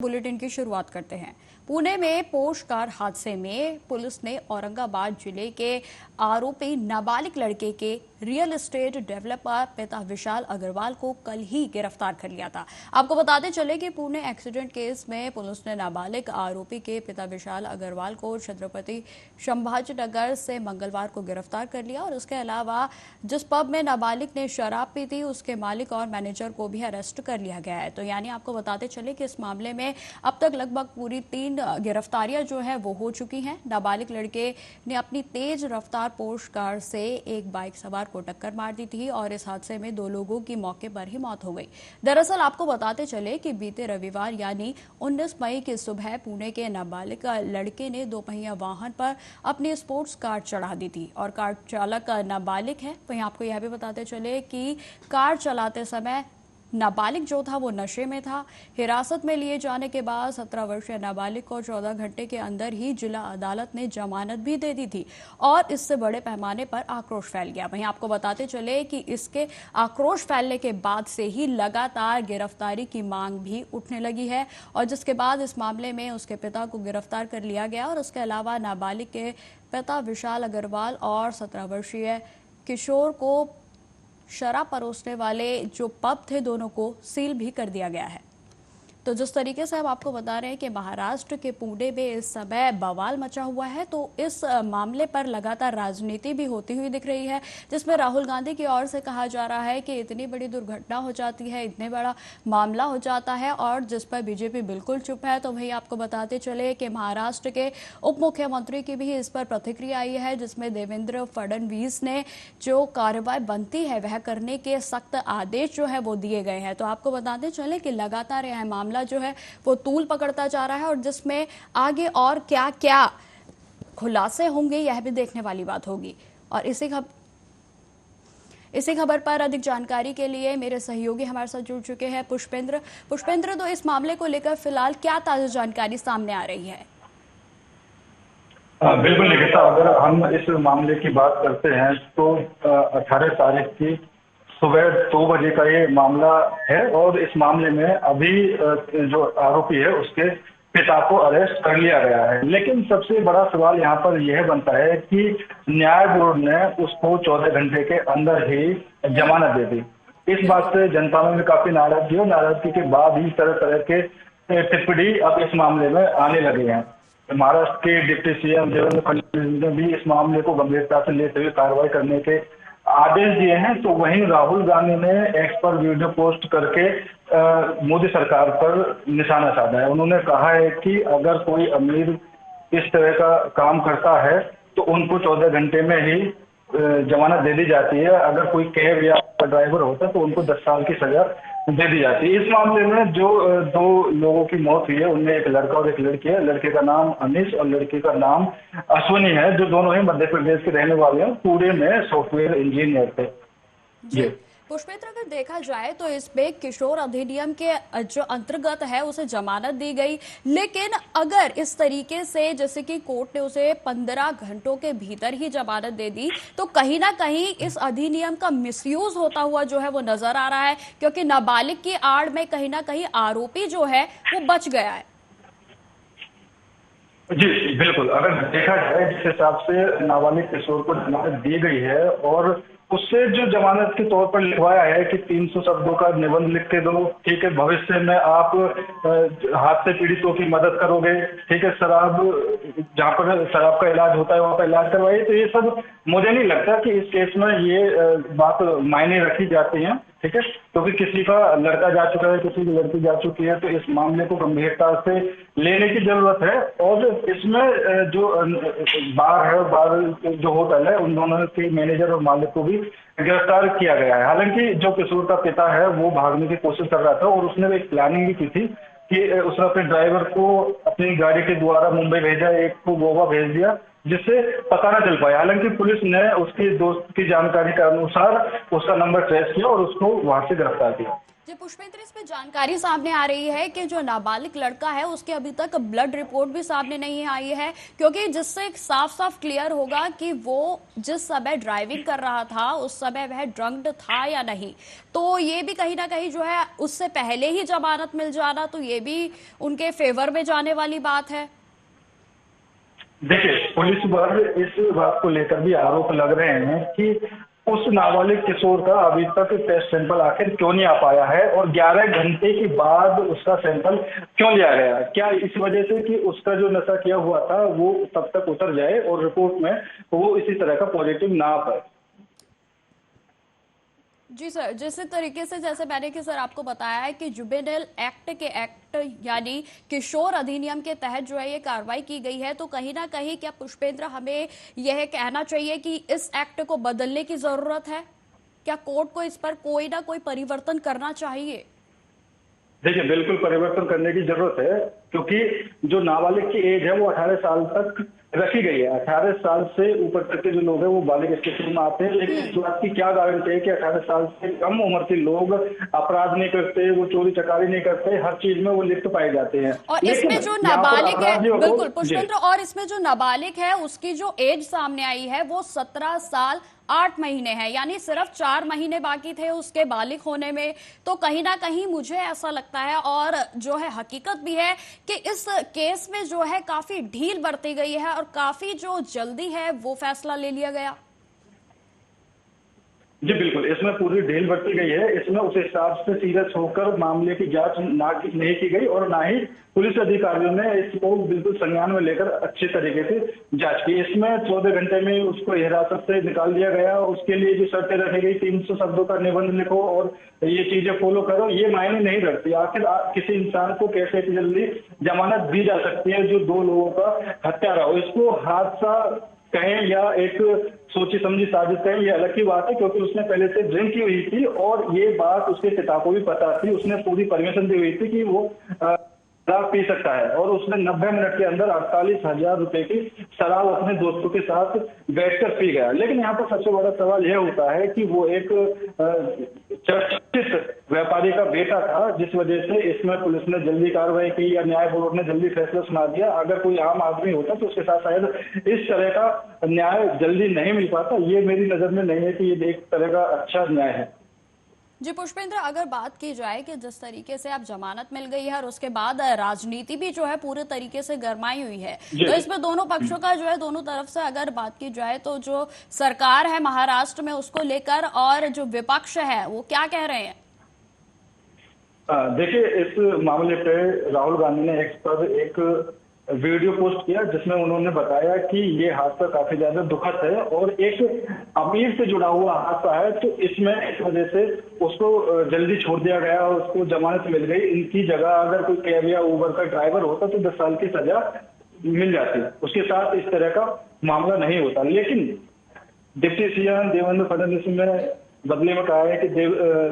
Bulletin की शुरुआत करते हैं। पुणे में पोर्श कार हादसे में पुलिस ने औरंगाबाद जिले के आरोपी नाबालिग लड़के के रियल एस्टेट डेवलपर पिता विशाल अग्रवाल को कल ही गिरफ्तार कर लिया था। आपको बताते चले कि पुणे एक्सीडेंट केस में पुलिस ने नाबालिग आरोपी के पिता विशाल अग्रवाल को छत्रपति संभाजीनगर से मंगलवार को गिरफ्तार कर लिया और इसके अलावा जिस पब में नाबालिग ने शराब पी थी उसके मालिक और मैनेजर को भी अरेस्ट कर लिया गया है। तो यानी आपको बताते चले कि इस मामले में अब तक लगभग पूरी 3 गिरफ्तारियां जो है वो हो चुकी हैं। नाबालिग लड़के ने अपनी तेज रफ्तार पोर्श कार से एक बाइक सवार को टक्कर मार दी थी और इस हादसे में 2 लोगों की मौके पर ही मौत हो गई। दरअसल आपको बताते चले कि बीते रविवार यानी 19 मई की सुबह पुणे के नाबालिग लड़के ने दोपहिया वाहन पर अपनी स्पोर्ट्स कार चढ़ा दी थी और कार चालक नाबालिग है। वहीं आपको यह भी बताते चले कि कार चलाते समय नाबालिग जो था वो नशे में था। हिरासत में लिए जाने के बाद 17 वर्षीय नाबालिग को 14 घंटे के अंदर ही जिला अदालत ने जमानत भी दे दी थी और इससे बड़े पैमाने पर आक्रोश फैल गया। वहीं आपको बताते चले कि इसके आक्रोश फैलने के बाद से ही लगातार गिरफ्तारी की मांग भी उठने लगी है और जिसके बाद इस मामले में उसके पिता को गिरफ्तार कर लिया गया और उसके अलावा नाबालिग के पिता विशाल अग्रवाल और 17 वर्षीय किशोर को शराब परोसने वाले जो पब थे दोनों को सील भी कर दिया गया है। तो जिस तरीके से हम आपको बता रहे हैं कि महाराष्ट्र के पुणे में इस समय बवाल मचा हुआ है, तो इस मामले पर लगातार राजनीति भी होती हुई दिख रही है, जिसमें राहुल गांधी की ओर से कहा जा रहा है कि इतनी बड़ी दुर्घटना हो जाती है, इतने बड़ा मामला हो जाता है और जिस पर बीजेपी बिल्कुल चुप है। तो वही आपको बताते चले कि महाराष्ट्र के उप मुख्यमंत्री की भी इस पर प्रतिक्रिया आई है, जिसमें देवेंद्र फडणवीस ने जो कार्रवाई बनती है वह करने के सख्त आदेश जो है वो दिए गए हैं। तो आपको बताते चले कि लगातार यह मामला जो है वो तूल पकड़ता जा रहा है और जिसमें आगे और क्या क्या खुलासे होंगे यह भी देखने वाली बात होगी। और इसी खबर पर अधिक जानकारी के लिए मेरे सहयोगी हमारे साथ जुड़ चुके हैं पुष्पेंद्र, तो इस मामले को लेकर फिलहाल क्या ताजा जानकारी सामने आ रही है? बिल्कुल निकिता, अगर हम इस मामले की बात करते हैं तो 18 तारीख की सुबह 2 बजे का ये मामला है और इस मामले में अभी जो आरोपी है उसके पिता को अरेस्ट कर लिया गया है। लेकिन सबसे बड़ा सवाल यहाँ पर यह बनता है कि न्याय बोर्ड ने उसको 14 घंटे के अंदर ही जमानत दे दी। इस बात से जनता में भी काफी नाराजगी और नाराजगी के बाद ही तरह तरह के टिप्पणी अब इस मामले में आने लगे हैं। महाराष्ट्र के डिप्टी सीएम देवेंद्र फडणवीस ने भी इस मामले को गंभीरता से लेते हुए कार्रवाई करने के आदेश दिए हैं। तो वहीं राहुल गांधी ने एक्स पर वीडियो पोस्ट करके मोदी सरकार पर निशाना साधा है। उन्होंने कहा है कि अगर कोई अमीर इस तरह का काम करता है तो उनको 14 घंटे में ही जमानत दे दी जाती है। अगर कोई कैब या ड्राइवर होता है तो उनको 10 साल की सजा दे दी जाती है। इस मामले में जो 2 लोगों की मौत हुई है उनमें एक लड़का और एक लड़की है। लड़के का नाम अनिश और लड़की का नाम अश्विनी है, जो दोनों ही मध्य प्रदेश के रहने वाले हैं। पुणे में सॉफ्टवेयर इंजीनियर थे। जी पुष्पेंद्र, अगर देखा जाए तो इसमें किशोर अधिनियम के जो अंतर्गत है उसे जमानत दी गई, लेकिन अगर इस तरीके से जैसे कि कोर्ट ने उसे 15 घंटों के भीतर ही जमानत दे दी तो कहीं ना कहीं इस अधिनियम का मिसयूज होता हुआ जो है वो नजर आ रहा है, क्योंकि नाबालिग की आड़ में कहीं ना कहीं आरोपी जो है वो बच गया है। जी बिल्कुल, अगर देखा जाए जिस हिसाब से नाबालिग किशोर को जमानत दी गई है और उससे जो जमानत के तौर पर लिखवाया है कि 300 शब्दों का निबंध लिख के दो, ठीक है, भविष्य में आप हादसे पीड़ितों की मदद करोगे, ठीक है, शराब जहाँ पर शराब का इलाज होता है वहाँ पर इलाज करवाइए। तो ये सब मुझे नहीं लगता कि इस केस में ये बात मायने रखी जाती है, ठीक है, क्योंकि किसी का लड़का जा चुका है, किसी की लड़की जा चुकी है, तो इस मामले को गंभीरता से लेने की जरूरत है। और इसमें जो बार है, बार जो होटल है, उन दोनों के मैनेजर और मालिक को भी गिरफ्तार किया गया है। हालांकि जो किशोर का पिता है वो भागने की कोशिश कर रहा था और उसने एक प्लानिंग भी की थी कि उसने अपने ड्राइवर को अपनी गाड़ी के द्वारा मुंबई भेजा, एक को गोवा भेज दिया, जिससे पता न चल पाया। हालांकि पुलिस ने उसके दोस्त की जानकारी के अनुसार उसका नंबर ट्रेस किया और उसको वहां से गिरफ्तार किया। जी पुष्पेंद्र, इसमें जानकारी सामने आ रही है कि जो नाबालिग लड़का है उसके अभी तक ब्लड रिपोर्ट भी सामने नहीं आई है, क्योंकि जिससे साफ साफ क्लियर होगा कि वो जिस समय ड्राइविंग कर रहा था उस समय वह ड्रंक्ड था या नहीं। तो ये भी कहीं ना कहीं जो है उससे पहले ही जमानत मिल जाना, तो ये भी उनके फेवर में जाने वाली बात है। देखिए, पुलिस पर इस बात को लेकर भी आरोप लग रहे हैं कि उस नाबालिग किशोर का अभी तक टेस्ट सैंपल आखिर क्यों नहीं आ पाया है और 11 घंटे के बाद उसका सैंपल क्यों लिया गया। क्या इस वजह से कि उसका जो नशा किया हुआ था वो तब तक उतर जाए और रिपोर्ट में वो इसी तरह का पॉजिटिव ना आ पाए। जी सर, जिस तरीके से जैसे मैंने कि सर आपको बताया है कि जुवेनाइल एक्ट के एक्ट यानी किशोर अधिनियम के तहत जो है ये कार्रवाई की गई है, तो कहीं ना कहीं क्या पुष्पेंद्र हमें यह कहना चाहिए कि इस एक्ट को बदलने की जरूरत है? क्या कोर्ट को इस पर कोई ना कोई परिवर्तन करना चाहिए? देखिए, बिल्कुल परिवर्तन करने की जरूरत है, क्योंकि जो नाबालिग की एज है वो 18 साल तक रखी गई है। 18 साल से ऊपर तक के जो लोग हैं वो बालिग स्टेशन में आते हैं, लेकिन इस बात की क्या गारंटी है कि 18 साल से कम उम्र के लोग अपराध नहीं करते, वो चोरी चकारी नहीं करते, हर चीज में वो लिप्त पाए जाते हैं। और लेकिन इसमें जो यहाँ पर नाबालिग है, अपराधियों को बिल्कुल पुष्पेंद्र, और इसमें जो नाबालिग है उसकी जो एज सामने आई है वो 17 साल 8 महीने है, यानी सिर्फ 4 महीने बाकी थे उसके बालिग होने में। तो कहीं ना कहीं मुझे ऐसा लगता है, और जो है हकीकत भी है, कि इस केस में जो है काफी ढील बरती गई है और काफी जो जल्दी है वो फैसला ले लिया गया। जी बिल्कुल, इसमें पूरी ढील बरती गई है। इसमें उस हिसाब से सीरियस होकर मामले की जांच नहीं की गई और ना ही पुलिस अधिकारियों ने इसको बिल्कुल संज्ञान में लेकर अच्छे तरीके से जांच की। इसमें 14 घंटे में उसको हिरासत से निकाल दिया गया। उसके लिए जो शर्तें रखी गई, 300 शब्दों का निबंध लिखो और ये चीजें फॉलो करो, ये मायने नहीं रखती। आखिर किसी इंसान को कैसे इतनी जल्दी जमानत दी जा सकती है जो 2 लोगों का हत्यारा हो? इसको हादसा कहें या एक सोची समझी साजिश कहें, ये अलग की बात है, क्योंकि उसने पहले से ड्रिंक की हुई थी और ये बात उसके पिता को भी पता थी। उसने पूरी परमिशन दी हुई थी कि वो शराब पी सकता है और उसने 90 मिनट के अंदर 48,000 रुपए की शराब अपने दोस्तों के साथ बैठकर पी गया। लेकिन यहाँ पर सबसे बड़ा सवाल यह होता है कि वो एक चर्चित व्यापारी का बेटा था, जिस वजह से इसमें पुलिस ने जल्दी कार्रवाई की या न्याय बोर्ड ने जल्दी फैसला सुना दिया। अगर कोई आम आदमी होता तो उसके साथ शायद इस तरह का न्याय जल्दी नहीं मिल पाता। ये मेरी नजर में नहीं है कि ये एक तरह का अच्छा न्याय है। जी पुष्पेंद्र, अगर बात की जाए कि जिस तरीके से आप जमानत मिल गई है और उसके बाद राजनीति भी जो है पूरे तरीके से गरमाई हुई है, तो इसमें दोनों पक्षों का जो है, दोनों तरफ से अगर बात की जाए तो जो सरकार है महाराष्ट्र में उसको लेकर और जो विपक्ष है वो क्या कह रहे हैं? देखिए, इस मामले पे राहुल गांधी ने एक्स पर एक वीडियो पोस्ट किया जिसमें उन्होंने बताया कि ये हादसा काफी ज्यादा दुखद है और एक अमीर से जुड़ा हुआ हादसा है, तो इसमें इस वजह से उसको जल्दी छोड़ दिया गया और उसको जमानत मिल गई। इनकी जगह अगर कोई कैब या उबर का ड्राइवर होता तो 10 साल की सजा मिल जाती, उसके साथ इस तरह का मामला नहीं होता। लेकिन डिप्टी सीएम देवेंद्र फडणवीस ने बदले में कहा है कि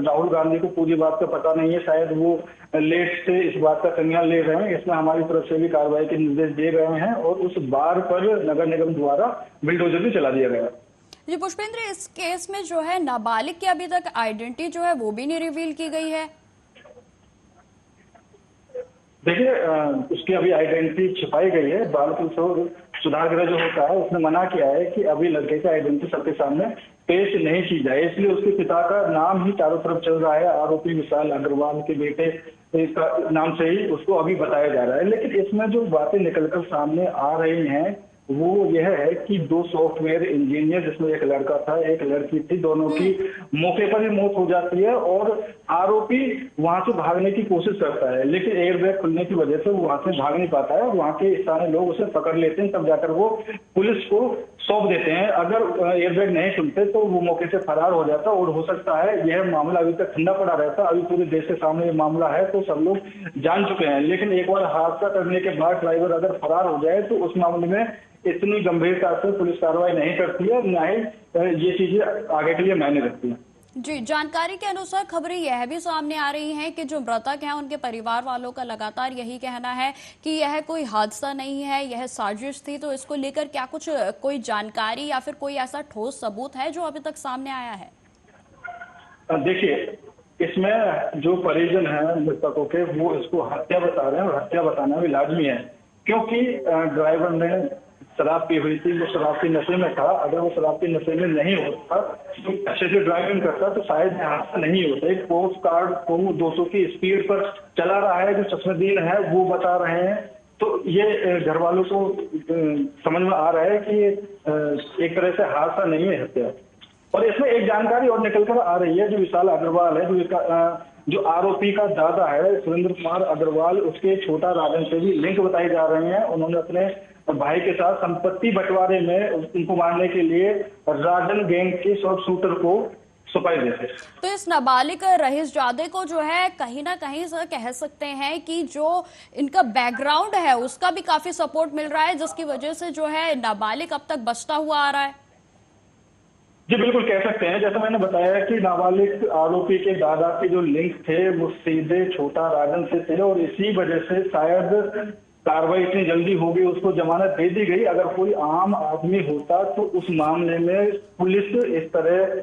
राहुल गांधी को पूरी बात का पता नहीं है, शायद वो लेट से इस बात का संज्ञान ले रहे हैं। इसमें हमारी तरफ से भी कार्रवाई के निर्देश दिए गए हैं और उस बार पर नगर निगम द्वारा बुलडोजर भी चला दिया गया। जी पुष्पेंद्र, इस केस में जो है नाबालिग की अभी तक आइडेंटिटी जो है वो भी नहीं रिवील की गई है। देखिए, उसकी अभी आइडेंटिटी छिपाई गई है। बाल किशोर सुधार गृह जो होता है उसने मना किया है कि अभी लड़के की आइडेंटिटी सबके सामने पेश नहीं की जाए, इसलिए उसके पिता का नाम ही चारों तरफ चल रहा है। आरोपी विशाल अग्रवाल के बेटे का नाम से ही उसको अभी बताया जा रहा है। लेकिन इसमें जो बातें निकलकर सामने आ रही हैं वो यह है कि 2 सॉफ्टवेयर इंजीनियर, जिसमें एक लड़का था एक लड़की थी, दोनों की मौके पर ही मौत हो जाती है और आरोपी वहां से भागने की कोशिश करता है, लेकिन एयरबैग खुलने की वजह से वो वहां से भाग नहीं पाता है। वहां के स्थानीय लोग उसे पकड़ लेते हैं, तब जाकर वो पुलिस को सौंप देते हैं। अगर एयरबैग नहीं खुलते तो वो मौके से फरार हो जाता और हो सकता है यह मामला अभी तक ठंडा पड़ा रहता। अभी पूरे देश के सामने ये मामला है तो सब लोग जान चुके हैं, लेकिन एक बार हादसा करने के बाद ड्राइवर अगर फरार हो जाए तो उस मामले में इतनी गंभीरता से पुलिस कार्रवाई नहीं करती है, ना ही ये चीजें आगे के लिए मायने रखती है। जी, जानकारी के अनुसार खबरें यह भी सामने आ रही हैं कि जो मृतक हैं उनके परिवार वालों का लगातार यही कहना है कि यह कोई हादसा नहीं है, यह साजिश थी। तो इसको लेकर क्या कुछ कोई जानकारी या फिर कोई ऐसा ठोस सबूत है जो अभी तक सामने आया है? देखिए, इसमें जो परिजन हैं मृतकों के, वो इसको हत्या बता रहे हैं, और हत्या बताना भी लाजमी है, क्योंकि ड्राइवर ने शराब पी हुई थी, वो शराब के नशे में था। अगर वो शराब के नशे में नहीं होता तो अच्छे से ड्राइविंग करता तो शायद ये हादसा नहीं होता। एक पोस्ट कार्ड को 200 की स्पीड पर चला रहा है, जो चश्मदीन है वो बता रहे हैं। तो ये घर वालों को समझ में आ रहा है कि ये एक तरह से हादसा नहीं है, हत्या। और इसमें एक जानकारी और निकल कर आ रही है, जो विशाल अग्रवाल है, जो आरोपी का दादा है सुरेंद्र कुमार अग्रवाल, उसके छोटा राजन से भी लिंक बताए जा रहे हैं। उन्होंने अपने भाई के साथ संपत्ति बंटवारे में उनको मारने के लिए राजन गैंग के शॉर्ट शूटर को सुपारी देते। तो इस नाबालिग रहीस जादे को जो है कहीं ना कहीं सर कह सकते हैं कि जो इनका बैकग्राउंड है उसका भी काफी सपोर्ट मिल रहा है, जिसकी वजह से जो है नाबालिग अब तक बचता हुआ आ रहा है। जी बिल्कुल कह सकते हैं। जैसा मैंने बताया कि नाबालिग आरोपी के दादा के जो लिंक थे वो सीधे छोटा राजन से थे, और इसी वजह से शायद कार्रवाई इतनी जल्दी होगी, उसको जमानत दे दी गई। अगर कोई आम आदमी होता तो उस मामले में पुलिस इस तरह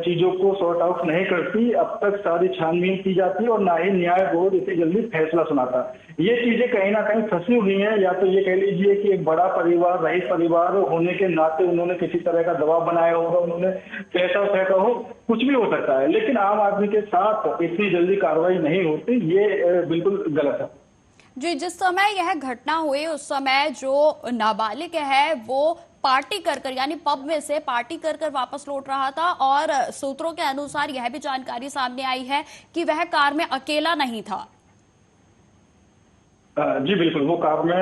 चीजों को सॉर्ट आउट नहीं करती, अब तक सारी छानबीन की जाती और ना ही न्याय बोर्ड इतनी जल्दी फैसला सुनाता। ये चीजें कहीं ना कहीं फंसी हुई हैं, या तो ये कह लीजिए कि एक बड़ा परिवार, रईस परिवार होने के नाते उन्होंने किसी तरह का दबाव बनाया होगा, उन्होंने पैसा फेंका हो, कुछ भी हो सकता है, लेकिन आम आदमी के साथ इतनी जल्दी कार्रवाई नहीं होती, ये बिल्कुल गलत है। जी, जिस समय यह घटना हुई उस समय जो नाबालिग है वो पार्टी कर यानी पब में से पार्टी कर वापस लौट रहा था, और सूत्रों के अनुसार यह भी जानकारी सामने आई है कि वह कार में अकेला नहीं था। जी बिल्कुल, वो कार में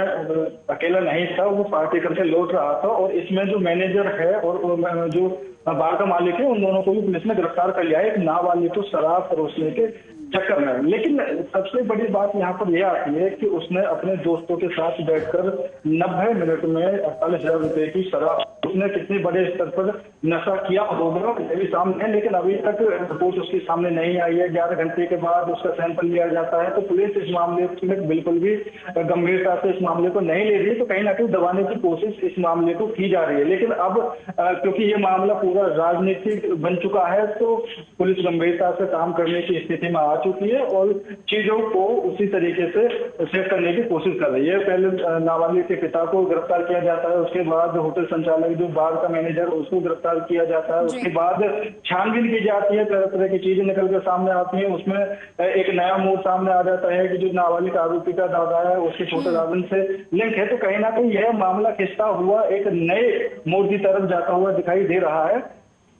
अकेला नहीं था, वो पार्टी करके लौट रहा था। और इसमें जो मैनेजर है और जो बार का मालिक है, उन दोनों को भी पुलिस ने गिरफ्तार कर लिया है, एक नाबालिग को शराब परोसने के चक्कर में। लेकिन सबसे बड़ी बात यहाँ पर यह आती है कि उसने अपने दोस्तों के साथ बैठकर 90 मिनट में 48,000 रुपए की शराब, उसने कितने बड़े स्तर पर नशा किया होगा ये भी सामने है, लेकिन अभी तक रिपोर्ट उसके सामने नहीं आई है। 11 घंटे के बाद उसका सैंपल लिया जाता है, तो पुलिस इस मामले में बिल्कुल भी गंभीरता से इस मामले को नहीं ले रही, तो कहीं ना कहीं दबाने की कोशिश इस मामले को की जा रही है। लेकिन अब क्योंकि ये मामला पूरा राजनीतिक बन चुका है, तो पुलिस गंभीरता से काम करने की स्थिति में आ चुकी है और चीजों को उसी तरीके से सेट करने की कोशिश कर रही है। पहले नाबालिग के पिता को गिरफ्तार किया जाता है, उसके बाद होटल संचालक जो बार का मैनेजर उसको गिरफ्तार किया जाता है, उसके बाद छानबीन की जाती है, तरह तरह की चीजें निकल कर सामने आती हैं। उसमें एक नया मोड़ सामने आ जाता है कि जो नाबालिग आरोपी का दादा है उसके छोटे दादन से लिंक है, तो कहीं ना कहीं यह मामला खिंचता हुआ एक नए मोड़ की तरफ जाता हुआ दिखाई दे रहा है।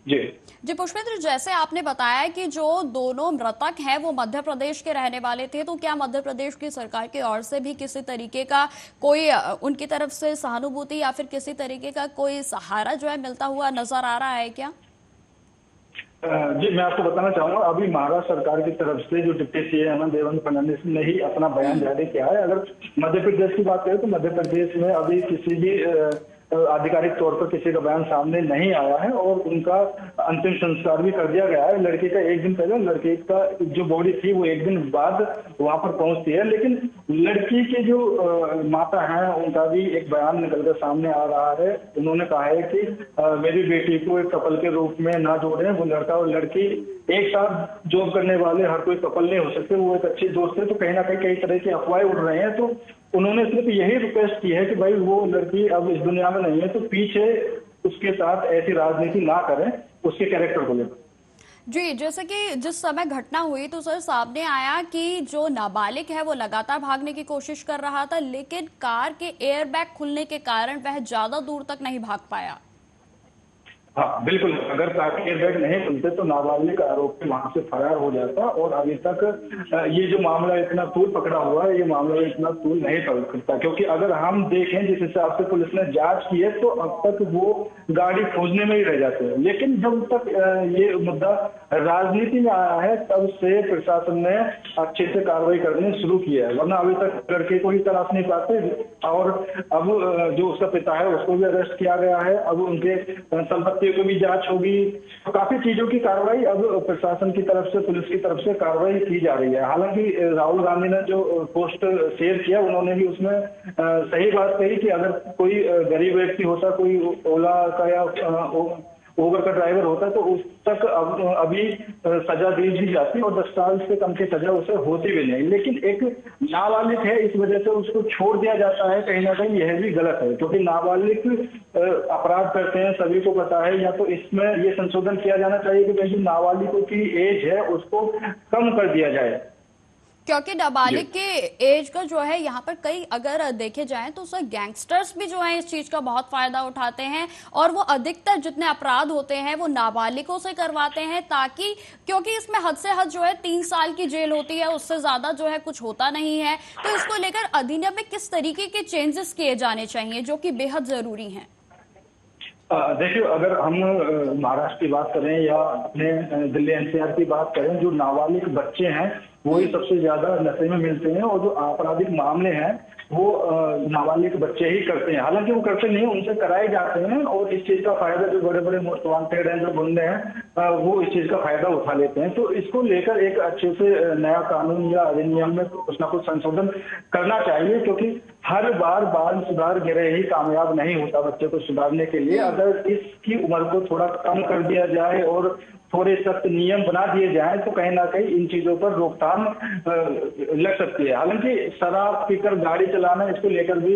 जी पुष्पेंद्र, जैसे आपने बताया कि जो दोनों मृतक हैं वो मध्य प्रदेश के रहने वाले थे, तो क्या मध्य प्रदेश की सरकार की ओर से भी किसी तरीके का कोई उनकी तरफ से सहानुभूति या फिर किसी तरीके का कोई सहारा जो है मिलता हुआ नजर आ रहा है क्या? जी मैं आपको बताना चाहूंगा, अभी महाराष्ट्र सरकार की तरफ से जो डिप्टी सीएम देवेंद्र फडणवीस ने ही अपना बयान जारी किया है। अगर मध्य प्रदेश की बात करें तो मध्य प्रदेश में अभी किसी भी आधिकारिक तौर पर किसी का बयान सामने नहीं आया है, और उनका अंतिम संस्कार भी कर दिया गया है। लड़की का एक दिन पहले, लड़की का जो बॉडी थी वो एक दिन बाद वहां पर पहुंचती है, लेकिन लड़की के जो माता हैं उनका भी एक बयान निकलकर सामने आ रहा है। उन्होंने कहा है कि मेरी बेटी को एक कपल के रूप में ना जोड़ें, वो लड़का और लड़की एक साथ जॉब करने वाले हर कोई कपल नहीं हो सकते, वो एक अच्छे दोस्त है। तो कहीं ना कहीं कई तरह की अफवाहें उड़ रहे हैं, तो उन्होंने सिर्फ यही रिक्वेस्ट की है कि भाई वो लड़की अब इस दुनिया में नहीं है, तो पीछे उसके साथ ऐसी राजनीति ना करें उसके कैरेक्टर को लेकर। जी, जैसे कि जिस समय घटना हुई तो सर सामने आया कि जो नाबालिग है वो लगातार भागने की कोशिश कर रहा था, लेकिन कार के एयरबैग खुलने के कारण वह ज्यादा दूर तक नहीं भाग पाया। हाँ बिल्कुल, अगर कार के एयरबैग नहीं खुलते तो नाबालिग आरोपी वहां से फरार हो जाता, और अभी तक ये जो मामला इतना तूल पकड़ा हुआ है, ये मामला इतना तूल नहीं पकड़ता। क्योंकि अगर हम देखें जिस हिसाब से पुलिस ने जांच की है, तो अब तक वो गाड़ी खोजने में ही रह जाते हैं। लेकिन जब तक ये मुद्दा राजनीति में आया है तब से प्रशासन ने अच्छे से कार्रवाई करनी शुरू की है, वरना अभी तक लड़के को ही तलाश नहीं पाते। और अब जो उसका पिता है उसको भी अरेस्ट किया गया है, अब उनके संपत्ति को भी जांच होगी, तो काफी चीजों की कार्रवाई अब प्रशासन की तरफ से, पुलिस की तरफ से कार्रवाई की जा रही है। हालांकि राहुल गांधी ने जो पोस्ट शेयर किया उन्होंने भी उसमें सही बात कही कि अगर कोई गरीब व्यक्ति होता, कोई ओला का या ओवर का ड्राइवर होता है तो उस तक अभी सजा दी भी जाती है और 10 साल से कम की सजा उसे होती भी नहीं। लेकिन एक नाबालिग है, इस वजह से उसको छोड़ दिया जाता है, कहीं ना कहीं यह भी गलत है, क्योंकि नाबालिग अपराध करते हैं, सभी को पता है। या तो इसमें ये संशोधन किया जाना चाहिए कि जो नाबालिगों की एज है उसको कम कर दिया जाए, क्योंकि नाबालिग के एज का जो है यहाँ पर कई अगर देखे जाएं तो सर गैंगस्टर्स भी जो है इस चीज का बहुत फायदा उठाते हैं और वो अधिकतर जितने अपराध होते हैं वो नाबालिगों से करवाते हैं, ताकि क्योंकि इसमें हद से हद जो है 3 साल की जेल होती है, उससे ज्यादा जो है कुछ होता नहीं है। तो इसको लेकर अधिनियम में किस तरीके के चेंजेस किए जाने चाहिए जो कि बेहद जरूरी है? देखिए, अगर हम महाराष्ट्र की बात करें या अपने दिल्ली एनसीआर की बात करें, जो नाबालिग बच्चे हैं वो ही सबसे ज्यादा नशे में मिलते हैं और जो आपराधिक मामले हैं वो नाबालिग बच्चे ही करते हैं। हालांकि वो करते नहीं, उनसे कराए जाते हैं और इस चीज का फायदा जो बड़े बड़े मोस्ट वांटेड हैं, जो गुंडे हैं, वो इस चीज का फायदा उठा लेते हैं। तो इसको लेकर एक अच्छे से नया कानून या अधिनियम में कुछ ना कुछ संशोधन करना चाहिए, क्योंकि हर बार बाल सुधार गृह ही कामयाब नहीं होता बच्चे को सुधारने के लिए। अगर इसकी उम्र को थोड़ा कम कर दिया जाए और थोड़े सख्त नियम बना दिए जाएं तो कहीं ना कहीं इन चीजों पर रोकथाम लग सकती है। हालांकि शराब पीकर गाड़ी चलाना, इसको लेकर भी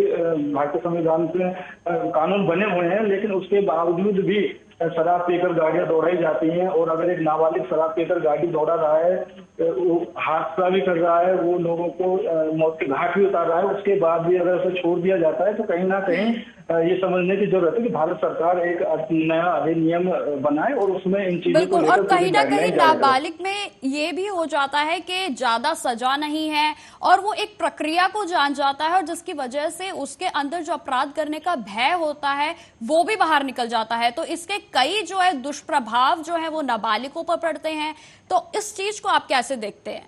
भारतीय संविधान में कानून बने हुए हैं, लेकिन उसके बावजूद भी शराब पीकर गाड़ियां दौड़ाई जाती हैं। और अगर एक नाबालिग शराब पीकर गाड़ी दौड़ा रहा है, वो हादसा भी कर रहा है, वो लोगों को मौत के घाट भी उतार रहा है, उसके बाद भी अगर उसे छोड़ दिया जाता है तो कहीं ना कहीं ये समझने की जरूरत है कि भारत सरकार एक नया अधिनियम बनाए और उसमें इन चीजों को बिल्कुल, और कहीं ना कहीं नाबालिग में ये भी हो जाता है कि ज्यादा सजा नहीं है और वो एक प्रक्रिया को जान जाता है और जिसकी वजह से उसके अंदर जो अपराध करने का भय होता है वो भी बाहर निकल जाता है। तो इसके कई जो है दुष्प्रभाव जो है वो नाबालिगों पर पड़ते हैं। तो इस चीज को आप कैसे देखते हैं?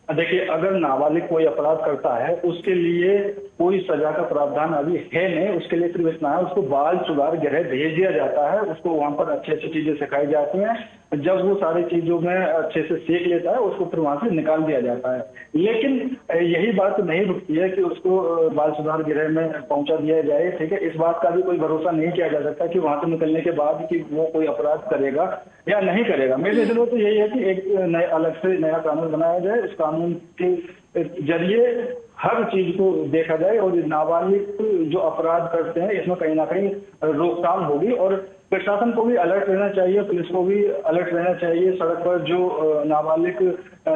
देखिए, अगर नाबालिग कोई अपराध करता है उसके लिए कोई सजा का प्रावधान अभी है नहीं। उसके लिए सिर्फ इतना है, उसको बाल सुधार गृह भेज दिया जाता है, उसको वहां पर अच्छी अच्छी चीजें सिखाई जाती हैं। जब वो सारी चीजों में अच्छे से सीख लेता है उसको फिर वहां से निकाल दिया जाता है। लेकिन यही बात नहीं रुकती है कि उसको बाल सुधार गृह में पहुंचा दिया जाए, ठीक है। इस बात का भी कोई भरोसा नहीं किया जा सकता कि वहां से निकलने के बाद कि वो कोई अपराध करेगा या नहीं करेगा। मेरे जरूरत तो यही है कि एक नए अलग से नया कानून बनाया जाए, उस कानून के जरिए हर चीज को देखा जाए और नाबालिग जो अपराध करते हैं इसमें कहीं ना कहीं रोकथाम होगी। और प्रशासन को भी अलर्ट रहना चाहिए, पुलिस को भी अलर्ट रहना चाहिए। सड़क पर जो नाबालिग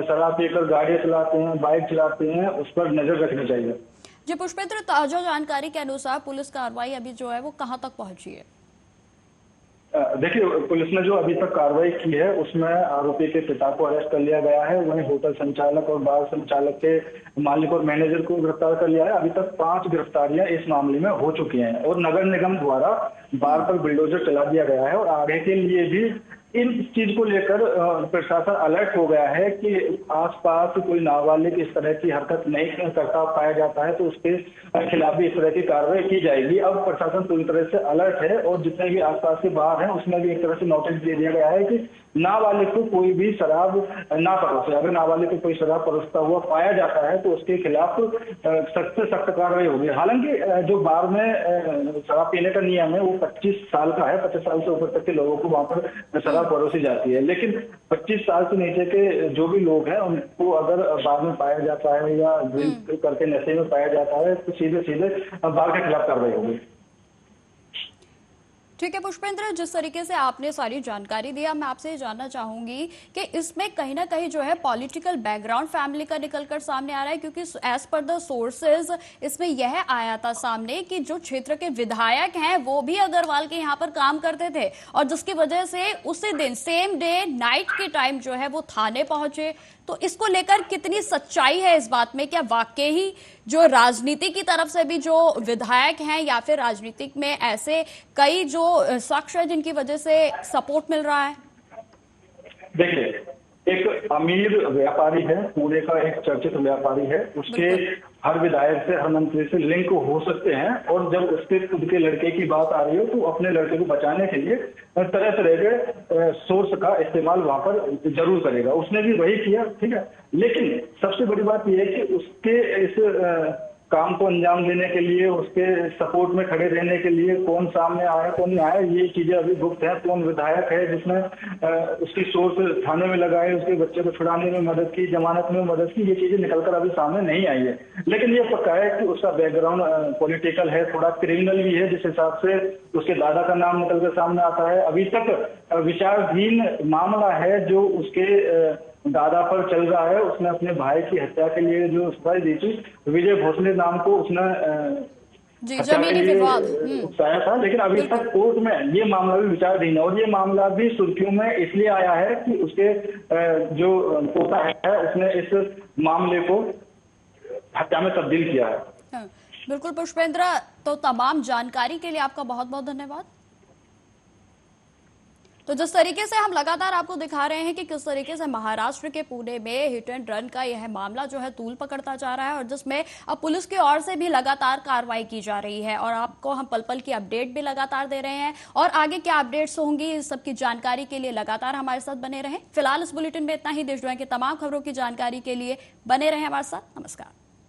शराब पीकर गाड़ियां चलाते हैं, बाइक चलाते हैं, उस पर नजर रखनी चाहिए। जी पुष्पेंद्र, ताजा जानकारी के अनुसार पुलिस कार्रवाई अभी जो है वो कहां तक पहुंची है? देखिए, पुलिस ने जो अभी तक कार्रवाई की है उसमें आरोपी के पिता को अरेस्ट कर लिया गया है, वहीं होटल संचालक और बार संचालक के मालिक और मैनेजर को गिरफ्तार कर लिया है। अभी तक 5 गिरफ्तारियां इस मामले में हो चुकी हैं और नगर निगम द्वारा बार पर बुलडोजर चला दिया गया है। और आगे के लिए भी इन चीज को लेकर प्रशासन अलर्ट हो गया है कि आसपास कोई नाबालिग इस तरह की हरकत नहीं करता पाया जाता है तो उसके खिलाफ भी इस तरह की कार्रवाई की जाएगी। अब प्रशासन पूरी तरह से अलर्ट है और जितने भी आसपास के बार हैं उसमें भी एक तरह से नोटिस दे दिया गया है कि नाबालिग को कोई भी शराब ना परोसे। अगर नाबालिग को कोई शराब परोसता हुआ पाया जाता है तो उसके खिलाफ सख्त से सख्त कार्रवाई होगी। हालांकि जो बार में शराब पीने का नियम है वो 25 साल का है, 25 साल से ऊपर तक के लोगों को वहां पर शराब परोसी जाती है। लेकिन 25 साल से नीचे के जो भी लोग हैं उनको अगर बार में पाया जाता है या ड्रिंक करके नशे में पाया जाता है तो सीधे सीधे बार के खिलाफ कार्रवाई होगी। ठीक है पुष्पेंद्र, जिस तरीके से आपने सारी जानकारी दिया, मैं आपसे जानना चाहूंगी कि इसमें कहीं ना कहीं जो है पॉलिटिकल बैकग्राउंड फैमिली का निकलकर सामने आ रहा है, क्योंकि एज पर द सोर्सेज इसमें यह आया था सामने कि जो क्षेत्र के विधायक हैं वो भी अग्रवाल के यहाँ पर काम करते थे और जिसकी वजह से उसी दिन सेम डे नाइट के टाइम जो है वो थाने पहुंचे। तो इसको लेकर कितनी सच्चाई है इस बात में? क्या वाकई ही जो राजनीति की तरफ से भी जो विधायक हैं या फिर राजनीतिक में ऐसे कई जो शख्स है जिनकी वजह से सपोर्ट मिल रहा है? देखिए, एक अमीर व्यापारी है, पुणे का एक चर्चित व्यापारी है, उसके हर विधायक से हर मंत्री से लिंक हो सकते हैं और जब उसके खुद के लड़के की बात आ रही हो तो अपने लड़के को बचाने के लिए तरह तरह के सोर्स का इस्तेमाल वहां पर जरूर करेगा। उसने भी वही किया, ठीक है। लेकिन सबसे बड़ी बात यह है कि उसके इस काम को अंजाम देने के लिए, उसके सपोर्ट में खड़े रहने के लिए कौन सामने आया कौन नहीं आया, ये चीजें अभी गुप्त है। कौन विधायक है जिसने उसकी सोर्स थाने में लगाए, उसके बच्चे को छुड़ाने में मदद की, जमानत में मदद की, ये चीजें निकलकर अभी सामने नहीं आई है। लेकिन ये पक्का है कि उसका बैकग्राउंड पॉलिटिकल है, थोड़ा क्रिमिनल भी है, जिस हिसाब से उसके दादा का नाम निकलकर सामने आता है। अभी तक विचाराधीन मामला है जो उसके दादा पर चल रहा है। उसने अपने भाई की हत्या के लिए जो सफाई दी थी, विजय भोसले नाम को उसने जी, हत्या के जमीनी लिए विवाद उकसाया था। लेकिन अभी तक कोर्ट में ये मामला भी विचाराधीन है, और ये मामला भी सुर्खियों में इसलिए आया है कि उसके जो पोता है उसने इस मामले को हत्या में तब्दील किया है। हाँ, बिल्कुल पुष्पेंद्र, तो तमाम जानकारी के लिए आपका बहुत बहुत धन्यवाद। तो जिस तरीके से हम लगातार आपको दिखा रहे हैं कि किस तरीके से महाराष्ट्र के पुणे में हिट एंड रन का यह मामला जो है तूल पकड़ता जा रहा है, और जिसमें अब पुलिस की ओर से भी लगातार कार्रवाई की जा रही है, और आपको हम पल पल की अपडेट भी लगातार दे रहे हैं। और आगे क्या अपडेट्स होंगी इस सबकी जानकारी के लिए लगातार हमारे साथ बने रहें। फिलहाल इस बुलेटिन में इतना ही। देश दुनिया की तमाम खबरों की जानकारी के लिए बने रहें हमारे साथ। नमस्कार।